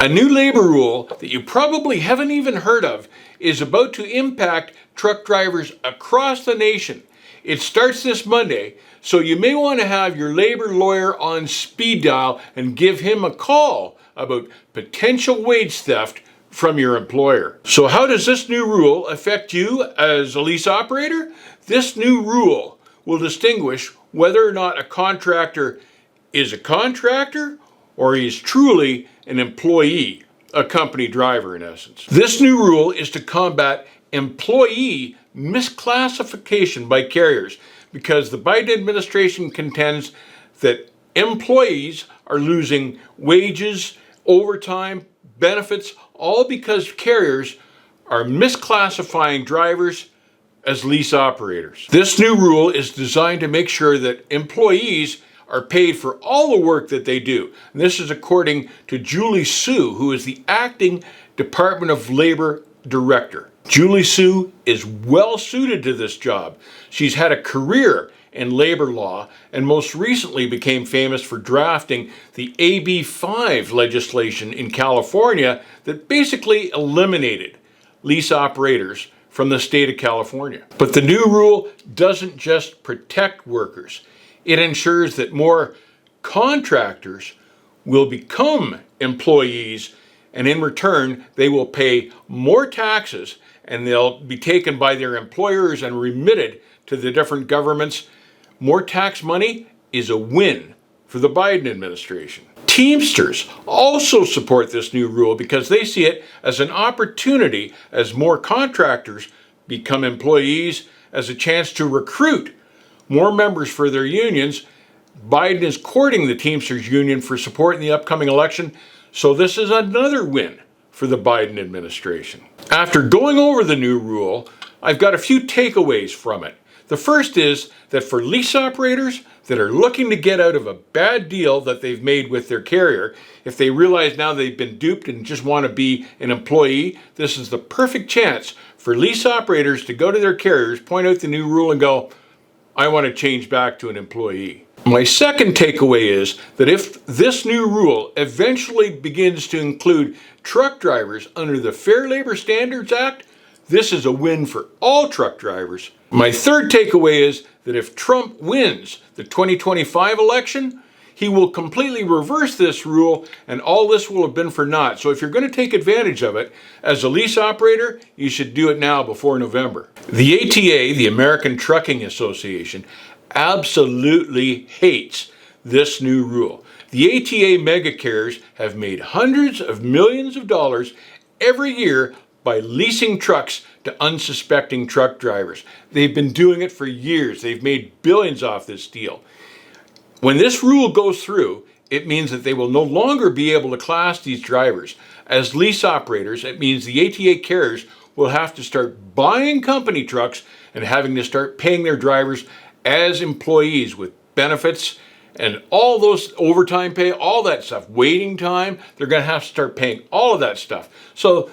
A new labor rule that you probably haven't even heard of is about to impact truck drivers across the nation. It starts this Monday, so you may want to have your labor lawyer on speed dial and give him a call about potential wage theft from your employer. So how does this new rule affect you as a lease operator? This new rule will distinguish whether or not a contractor is a contractor or he is truly an employee, a company driver in essence. This new rule is to combat employee misclassification by carriers because the Biden administration contends that employees are losing wages, overtime, benefits, all because carriers are misclassifying drivers as lease operators. This new rule is designed to make sure that employees are paid for all the work that they do. And this is according to Julie Sue, who is the acting Department of Labor Director. Julie Sue is well suited to this job. She's had a career in labor law and most recently became famous for drafting the AB 5 legislation in California that basically eliminated lease operators from the state of California. But the new rule doesn't just protect workers. It ensures that more contractors will become employees, and in return, they will pay more taxes and they'll be taken by their employers and remitted to the different governments. More tax money is a win for the Biden administration. Teamsters also support this new rule because they see it as an opportunity as more contractors become employees, as a chance to recruit more members for their unions. Biden is courting the Teamsters union for support in the upcoming election, so this is another win for the Biden administration. After going over the new rule, I've got a few takeaways from it. The first is that for lease operators that are looking to get out of a bad deal that they've made with their carrier, if they realize now they've been duped and just want to be an employee, this is the perfect chance for lease operators to go to their carriers, point out the new rule and go, I want to change back to an employee. My second takeaway is that if this new rule eventually begins to include truck drivers under the Fair Labor Standards Act, this is a win for all truck drivers. My third takeaway is that if Trump wins the 2025 election, he will completely reverse this rule and all this will have been for naught. So if you're going to take advantage of it as a lease operator, you should do it now before November. The ATA, the American Trucking Association, absolutely hates this new rule. The ATA mega carriers have made hundreds of millions of dollars every year by leasing trucks to unsuspecting truck drivers. They've been doing it for years. They've made billions off this deal. When this rule goes through, it means that they will no longer be able to class these drivers as lease operators. It means the ATA carriers will have to start buying company trucks and having to start paying their drivers as employees with benefits and all those overtime pay, all that stuff, waiting time. They're going to have to start paying all of that stuff. So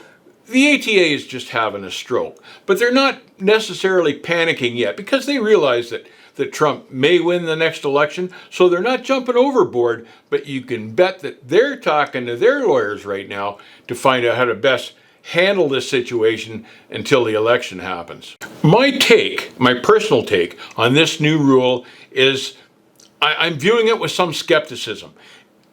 the ATA is just having a stroke, but they're not necessarily panicking yet because they realize that Trump may win the next election, so they're not jumping overboard, but you can bet that they're talking to their lawyers right now to find out how to best handle this situation until the election happens. My personal take on this new rule is I'm viewing it with some skepticism.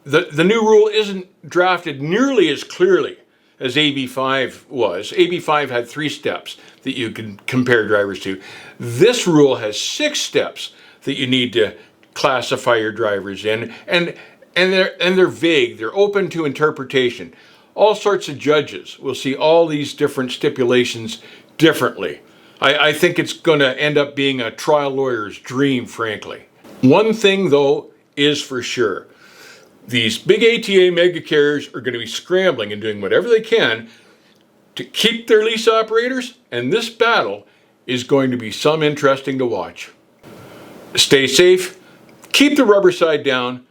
The new rule isn't drafted nearly as clearly as AB 5 was. AB 5 had 3 steps that you can compare drivers to. This rule has 6 steps that you need to classify your drivers in, and they're vague. They're open to interpretation. All sorts of judges will see all these different stipulations differently. I think it's going to end up being a trial lawyer's dream, frankly. One thing, though, is for sure. These big ATA mega carriers are going to be scrambling and doing whatever they can to keep their lease operators, and this battle is going to be some interesting to watch. Stay safe, keep the rubber side down.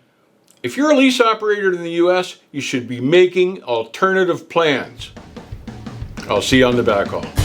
If you're a lease operator in the US, you should be making alternative plans. I'll see you on the backhaul.